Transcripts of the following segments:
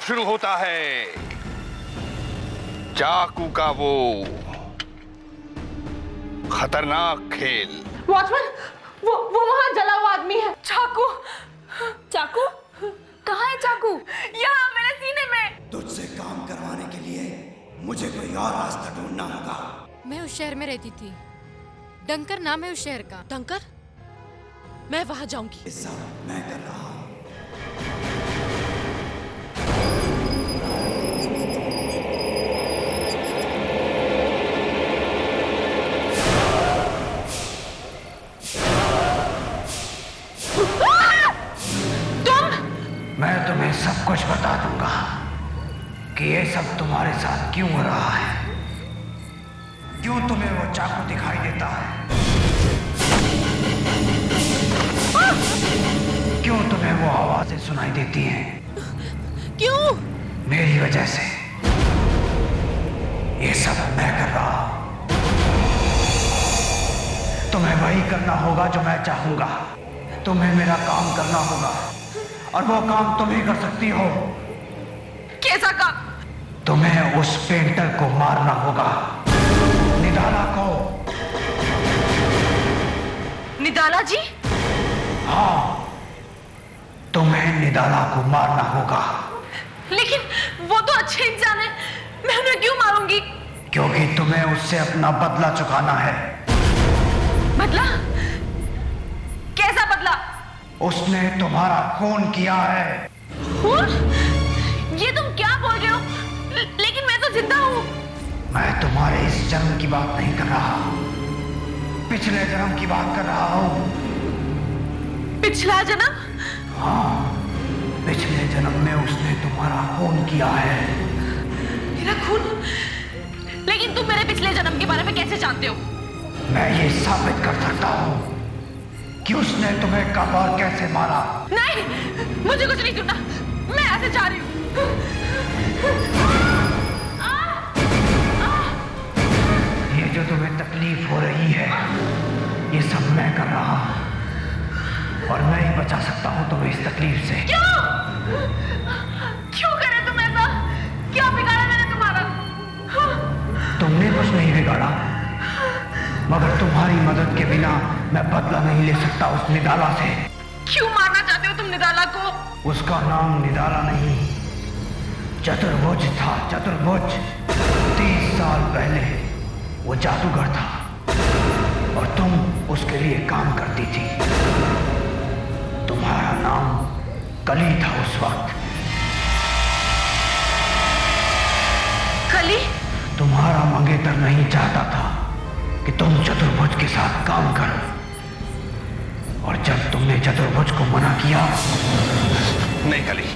शुरू होता है चाकू का वो खतरनाक खेल। वॉचमैन, वो वहां जला हुआ आदमी है। चाकू। चाकू? कहाँ है चाकू? यहाँ मेरे सीने में। तुझसे काम करवाने के लिए मुझे कोई और रास्ता ढूंढना होगा। मैं उस शहर में रहती थी, डंकर नाम है उस शहर का। डंकर? मैं वहां जाऊंगी। ये सब मैं कर रहा हूँ। मैं तुम्हें सब कुछ बता दूंगा कि ये सब तुम्हारे साथ क्यों हो रहा है, क्यों तुम्हें वो चाकू दिखाई देता है, क्यों तुम्हें वो आवाजें सुनाई देती हैं। क्यों? मेरी वजह से। ये सब मैं कर रहा हूं। तुम्हें वही करना होगा जो मैं चाहूंगा। तुम्हें मेरा काम करना होगा और वो काम तुम ही कर सकती हो। कैसा काम? तुम्हें उस पेंटर को मारना होगा, निदाला को। निदाला जी? हाँ, तुम्हें निदाला को मारना होगा। लेकिन वो तो अच्छे इंसान है, मैं उन्हें क्यों मारूंगी? क्योंकि तुम्हें उससे अपना बदला चुकाना है। बदला? कैसा बदला? उसने तुम्हारा खून किया है। खून? ये तुम क्या बोल रहे हो? लेकिन मैं तो जिंदा हूँ। मैं तुम्हारे इस जन्म की बात नहीं कर रहा, पिछले जन्म की बात कर रहा हूँ। पिछला जन्म? हाँ, पिछले जन्म में उसने तुम्हारा खून किया है। मेरा खून? लेकिन तुम मेरे पिछले जन्म के बारे में कैसे जानते हो? मैं ये साबित कर सकता हूँ कि उसने तुम्हें कब और कैसे मारा। नहीं, मुझे कुछ नहीं सुनना। मैं ऐसे जा रही हूँ। ये जो तुम्हें तकलीफ हो रही है, ये सब मैं कर रहा हूँ और मैं ही बचा सकता हूँ तुम्हें इस तकलीफ से। क्यों? क्यों करे तुम ऐसा? क्या बिगाड़ा मैंने तुम्हारा? तुमने कुछ नहीं बिगाड़ा, मगर तुम्हारी मदद के बिना मैं बदला नहीं ले सकता उस निदाला से। क्यों मारना चाहते हो तुम निदाला को? उसका नाम निदाला नहीं, चतुर्भुज था। चतुर्भुज 30 साल पहले वो जादूगर था और तुम उसके लिए काम करती थी। तुम्हारा नाम कली था उस वक्त। कली? तुम्हारा मंगेतर नहीं चाहता था कि तुम चतुर्भुज के साथ काम करो, और जब तुमने चतुर्भुज को मना किया। नहीं कली,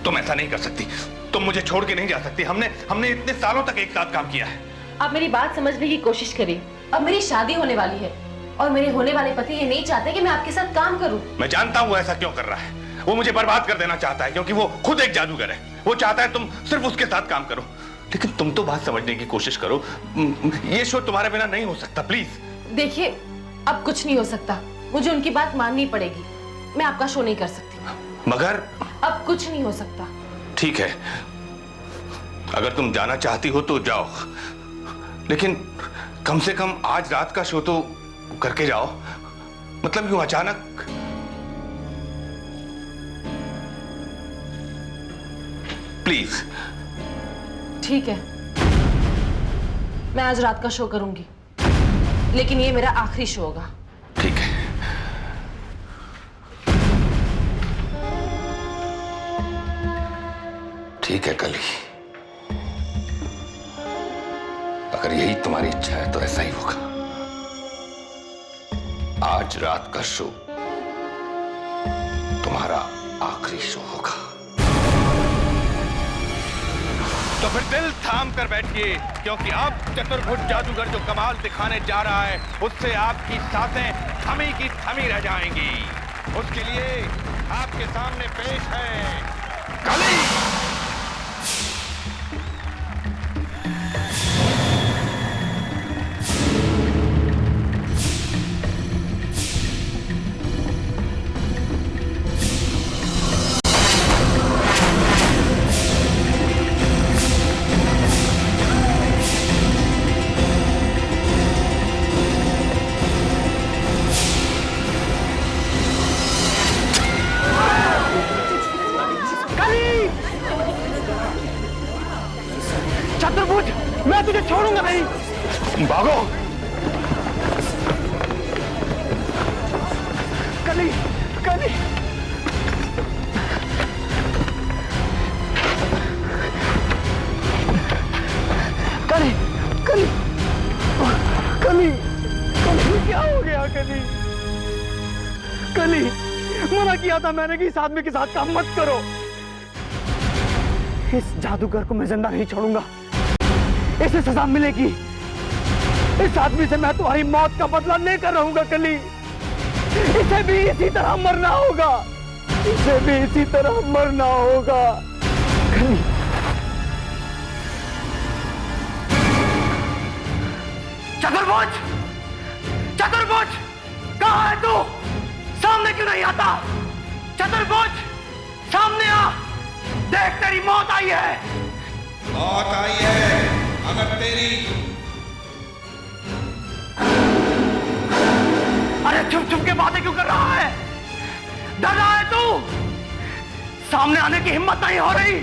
तुम ऐसा नहीं कर सकती। तुम मुझे छोड़ के नहीं जा सकती। हमने इतने सालों तक एक साथ काम किया है। आप मेरी बात समझने की कोशिश करिए। अब मेरी शादी होने वाली है और मेरे होने वाले पति ये नहीं चाहते कि मैं आपके साथ काम करूं। मैं जानता हूँ ऐसा क्यों कर रहा है। वो मुझे बर्बाद कर देना चाहता है क्योंकि वो खुद एक जादूगर है। वो चाहता है तुम सिर्फ उसके साथ काम करो। लेकिन तुम तो बात समझने की कोशिश करो। ये शो तुम्हारे बिना नहीं हो सकता। प्लीज देखिए, अब कुछ नहीं हो सकता। मुझे उनकी बात माननी पड़ेगी। मैं आपका शो नहीं कर सकती। मगर अब कुछ नहीं हो सकता। ठीक है, अगर तुम जाना चाहती हो तो जाओ, लेकिन कम से कम आज रात का शो तो करके जाओ। मतलब यूं अचानक। प्लीज। ठीक है, मैं आज रात का शो करूंगी, लेकिन ये मेरा आखिरी शो होगा। ठीक है। ठीक है कली, अगर यही तुम्हारी इच्छा है तो ऐसा ही होगा। आज रात का शो तुम्हारा आखिरी शो होगा। तो फिर दिल थाम कर बैठिए, क्योंकि अब चतुर्भुज जादूगर जो कमाल दिखाने जा रहा है उससे आपकी सांसें थमी की थमी रह जाएंगी। उसके लिए आपके सामने पेश है कली। नहीं। भागो। कली, कली। कली, कली, कली, कली, क्या हो गया कली? कली, मना किया था मैंने कि इस आदमी के साथ काम मत करो। इस जादूगर को मैं जिंदा नहीं छोड़ूंगा, इसे सजा मिलेगी। इस आदमी से मैं तुम्हारी मौत का बदला लेकर रहूंगा कली। इसे भी इसी तरह मरना होगा, इसे भी इसी तरह मरना होगा कली। चतुर्भुज, चतुर्भुज, कहाँ है तू? सामने क्यों नहीं आता? चतुर्भुज, सामने आ, देख तेरी मौत आई है। मौत आई है अगर तेरी। अरे चुप चुप के बातें क्यों कर रहा है? डर रहा है तू? सामने आने की हिम्मत नहीं हो रही?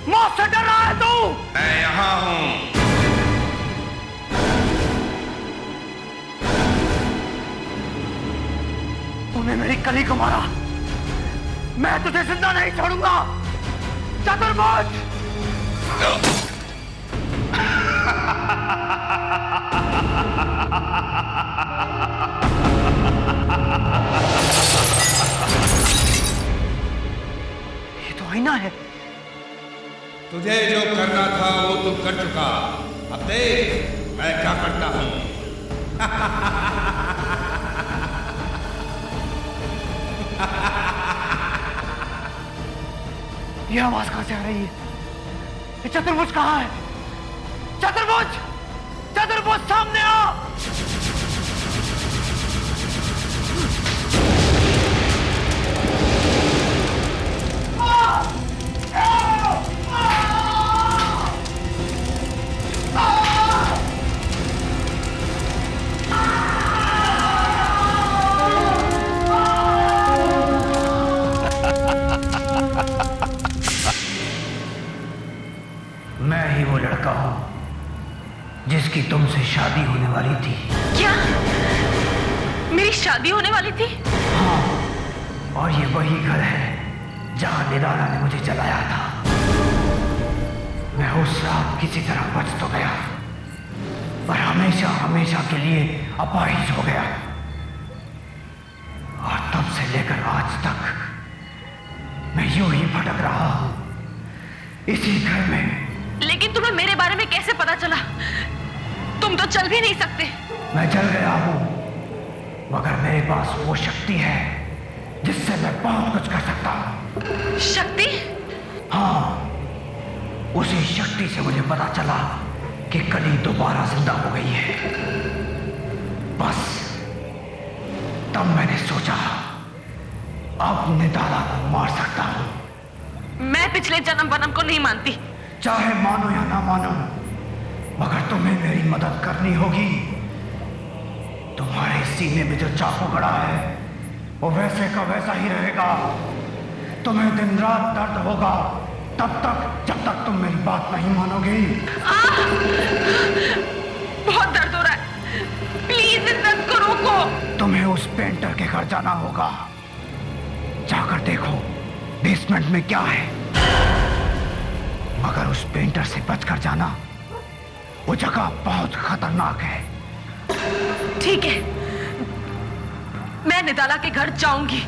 मौत से डर रहा है तू? मैं यहां हूं। तूने मेरी कली को मारा, मैं तुझे जिंदा नहीं छोड़ूंगा। चतुर्भुज, ये तो आईना है। तुझे जो करना था वो तू कर चुका, अब देख मैं क्या करता हूं। ये आवाज कहां से आ रही है? ये चतुर्भुज कहां है? चतुर्भुज, चतुर्भुज, सामने आ। मैं ही वो लड़का हूं जिसकी तुमसे शादी होने वाली थी। क्या मेरी शादी होने वाली थी? हाँ, और ये वही घर है जहां निदाना ने मुझे जलाया था। मैं उस रात किसी तरह बच तो गया, पर हमेशा हमेशा के लिए अपाहिज हो गया। और तब से लेकर आज तक मैं यूं ही भटक रहा हूं इसी घर में। लेकिन तुम्हें मेरे बारे में कैसे पता चला? तुम तो चल भी नहीं सकते। मैं चल गया हूं, मगर मेरे पास वो शक्ति है जिससे मैं बहुत कुछ कर सकता हूं। शक्ति? हाँ, उसी शक्ति से मुझे पता चला कि कली दोबारा जिंदा हो गई है। बस तब मैंने सोचा अब निदाला को मार सकता हूं। मैं पिछले जन्म वनम को नहीं मानती। चाहे मानो या ना मानो, मगर तुम्हें मेरी मदद करनी होगी। तुम्हारे सीने में जो चाकू गड़ा है वो वैसे का वैसा ही रहेगा। तुम्हें दिन रात दर्द होगा तब तक जब तक तुम मेरी बात नहीं मानोगी। बहुत दर्द हो रहा है, प्लीज इस दर्द को रोको। तुम्हें उस पेंटर के घर जाना होगा, जाकर देखो बेसमेंट में क्या है। मगर उस पेंटर से बचकर जाना, वो जगह बहुत खतरनाक है। ठीक है, मैं निदाला के घर जाऊंगी।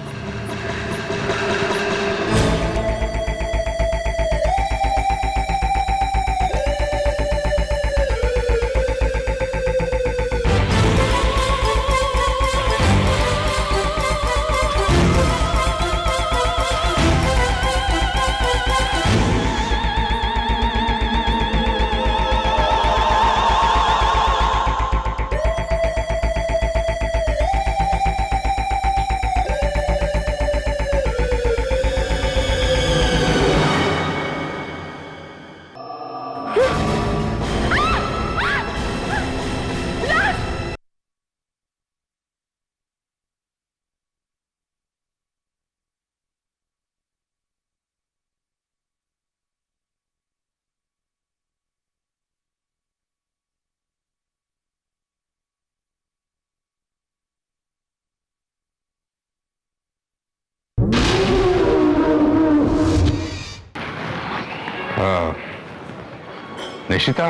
निशिता,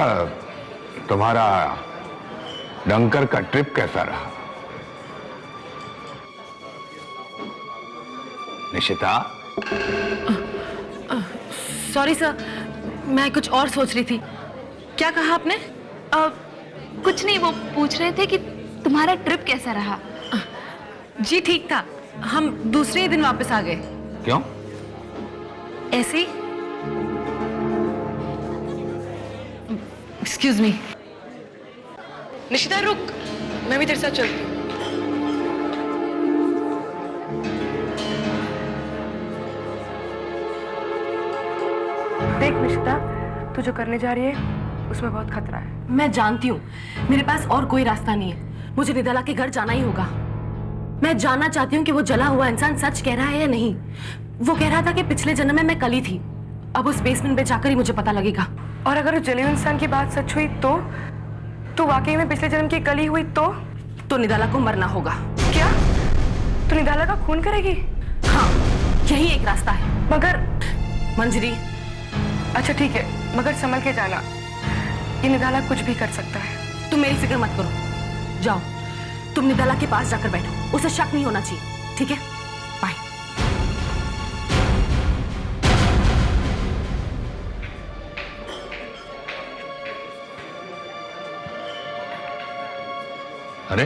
तुम्हारा डंकर का ट्रिप कैसा रहा? निशिता? सॉरी सर, मैं कुछ और सोच रही थी। क्या कहा आपने? कुछ नहीं, वो पूछ रहे थे कि तुम्हारा ट्रिप कैसा रहा। जी ठीक था, हम दूसरे ही दिन वापस आ गए। क्यों? ऐसे ही। Excuse me. निशिता रुक, मैं भी तेरे साथ चलती हूँ। देख निशिता, तू जो करने जा रही है उसमें बहुत खतरा है। मैं जानती हूँ, मेरे पास और कोई रास्ता नहीं है। मुझे निदाला के घर जाना ही होगा। मैं जानना चाहती हूँ कि वो जला हुआ इंसान सच कह रहा है या नहीं। वो कह रहा था कि पिछले जन्म में मैं कली थी। अब उस बेसमेंट पे जाकर ही मुझे पता लगेगा। और अगर उस जले हुए इंसान की बात सच हुई तो वाकई में पिछले जन्म की कली हुई तो निदाला को मरना होगा। क्या तू निदाला का खून करेगी? हाँ, यही एक रास्ता है। मगर मंजरी, अच्छा ठीक है, मगर संभल के जाना, ये निदाला कुछ भी कर सकता है। तुम मेरी फिक्र मत करो। जाओ, तुम निदाला के पास जाकर बैठो। उसे शक नहीं होना चाहिए, ठीक है? बाय। अरे,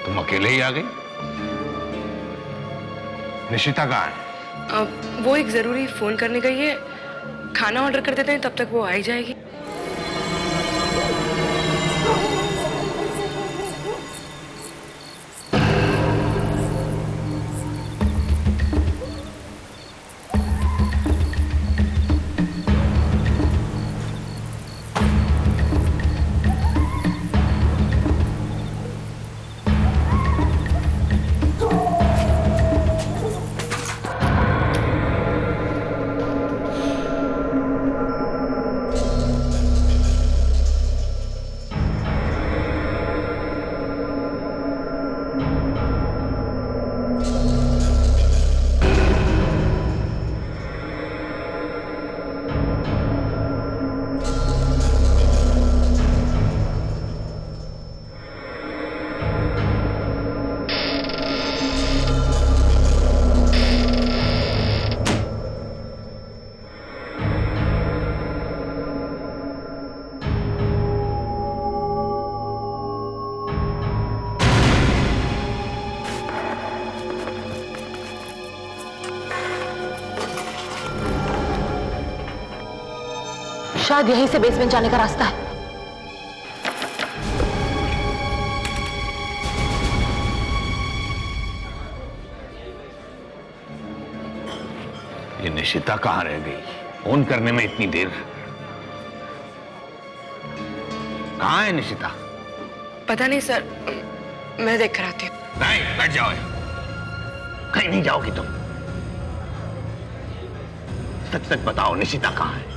तुम अकेले ही आ गई? निशिता कहाँ है? वो एक जरूरी फोन करने गई है। खाना ऑर्डर कर देते हैं, तब तक वो आ ही जाएगी। शायद यहीं से बेसमेंट जाने का रास्ता है। ये निशिता कहाँ रह गई? फोन करने में इतनी देर। कहाँ है निशिता? पता नहीं सर, मैं देख कर आती हूँ। नहीं, बैठ जाओ। कहीं नहीं जाओगी तुम। सच सच बताओ, निशिता कहाँ है?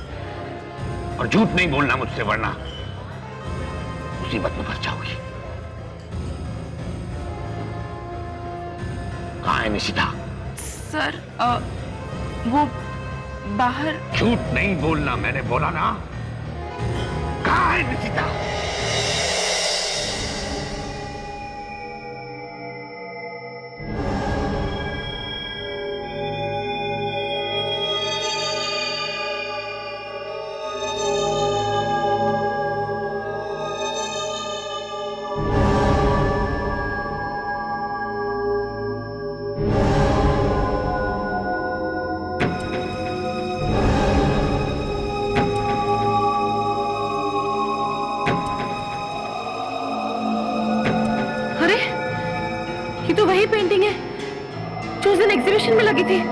और झूठ नहीं बोलना मुझसे, वरना मुसीबत में फंस जाओगी। कहाँ है निशिता? सर, वो बाहर। झूठ नहीं बोलना, मैंने बोला ना। कहाँ है निशिता? तो वही पेंटिंग है जो उस दिन एग्जीबिशन में लगी थी।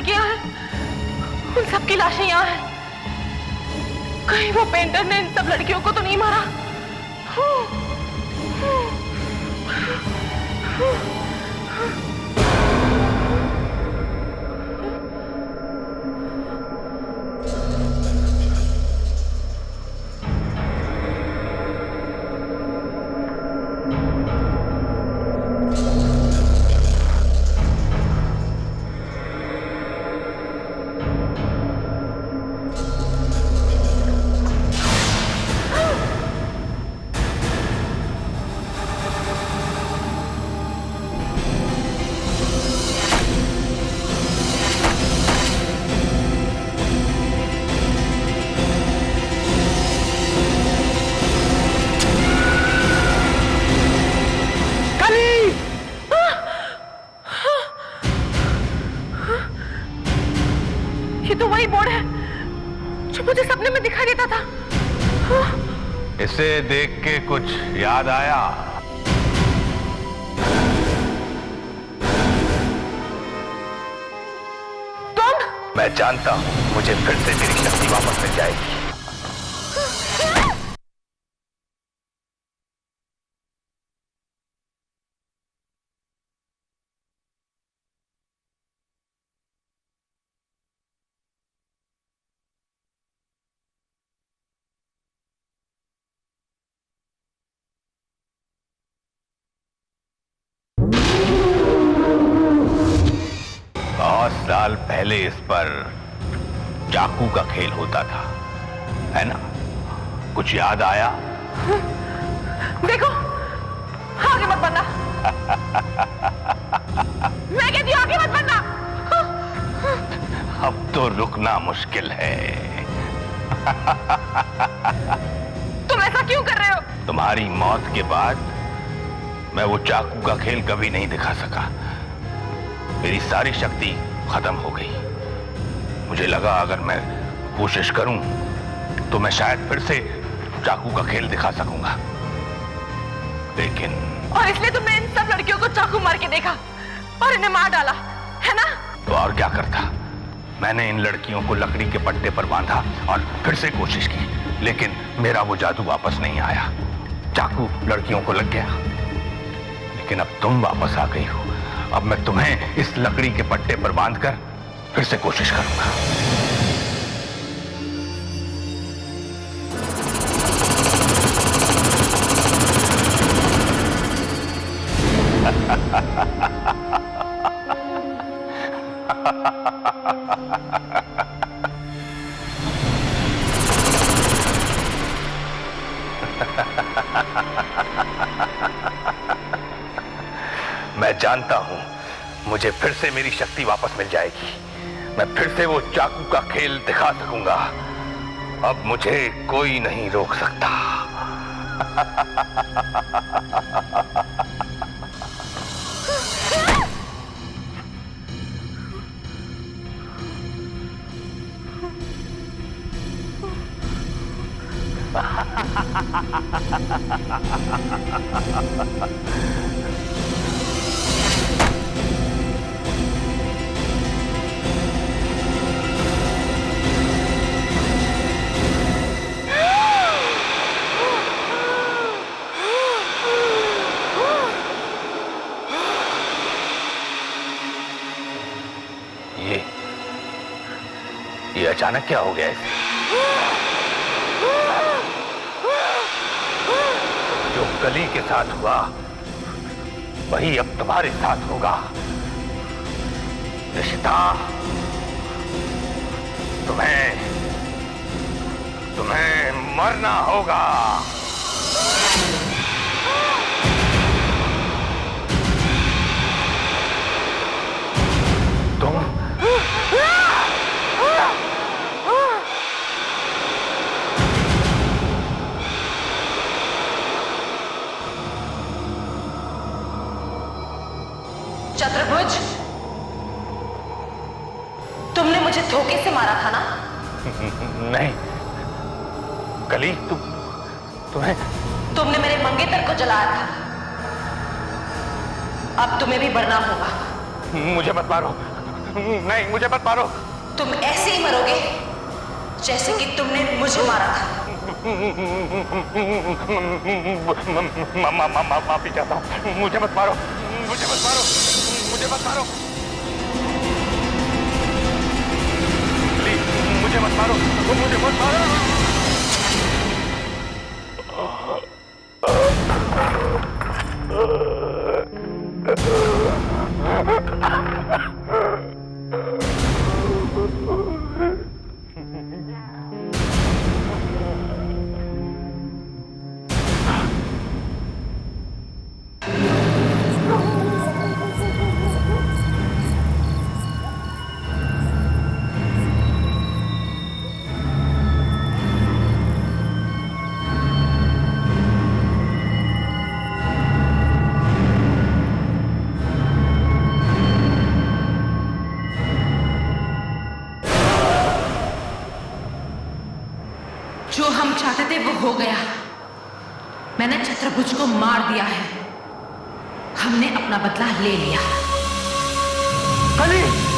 लड़कियां हैं, उन सबकी लाशें यहाँ हैं। कहीं वो पेंटर ने इन सब लड़कियों को तो नहीं मारा? ये तो वही बोर्ड है जो मुझे सपने में दिखाई देता था। इसे देख के कुछ याद आया? तुम? मैं जानता हूं मुझे फिर से मेरी शक्ति वापस मिल जाएगी। बहुत साल पहले इस पर चाकू का खेल होता था, है ना? कुछ याद आया? देखो, आगे मत बढ़ना। मैं कहती हूं आगे मत बढ़ना। अब तो रुकना मुश्किल है। तुम ऐसा क्यों कर रहे हो? तुम्हारी मौत के बाद मैं वो चाकू का खेल कभी नहीं दिखा सका। मेरी सारी शक्ति खत्म हो गई। मुझे लगा अगर मैं कोशिश करूं तो मैं शायद फिर से चाकू का खेल दिखा सकूंगा, लेकिन और इसलिए तुमने इन सब लड़कियों को चाकू मार के देखा और इन्हें मार डाला, है ना? तो और क्या करता? मैंने इन लड़कियों को लकड़ी के पट्टे पर बांधा और फिर से कोशिश की, लेकिन मेरा वो जादू वापस नहीं आया। चाकू लड़कियों को लग गया, लेकिन अब तुम वापस आ गई हो। अब मैं तुम्हें इस लकड़ी के पट्टे पर बांधकर फिर से कोशिश करूंगा। मैं जानता हूं मुझे फिर से मेरी शक्ति वापस मिल जाएगी। मैं फिर से वो चाकू का खेल दिखा सकूंगा। अब मुझे कोई नहीं रोक सकता। ये अचानक क्या हो गया इसे? जो कली के साथ हुआ वही अब तुम्हारे साथ होगा। निशिता, तुम्हें मरना होगा। चतुर्भुज, तुमने मुझे धोखे से मारा था ना? नहीं कली, तुमने मेरे मंगेतर को जलाया था। अब तुम्हें भी मरना होगा। मुझे मत मारो, नहीं, मुझे मत मारो। तुम ऐसे ही मरोगे जैसे कि तुमने मुझे मारा था। माफी चाहता हूँ, मुझे मत मारो, मुझे मत मारो, मुझे मत मारो, प्लीज मुझे मत मारो, मुझे मत मारो। जो हम चाहते थे वो हो गया। मैंने छत्रभुज को मार दिया है। हमने अपना बदला ले लिया। कली!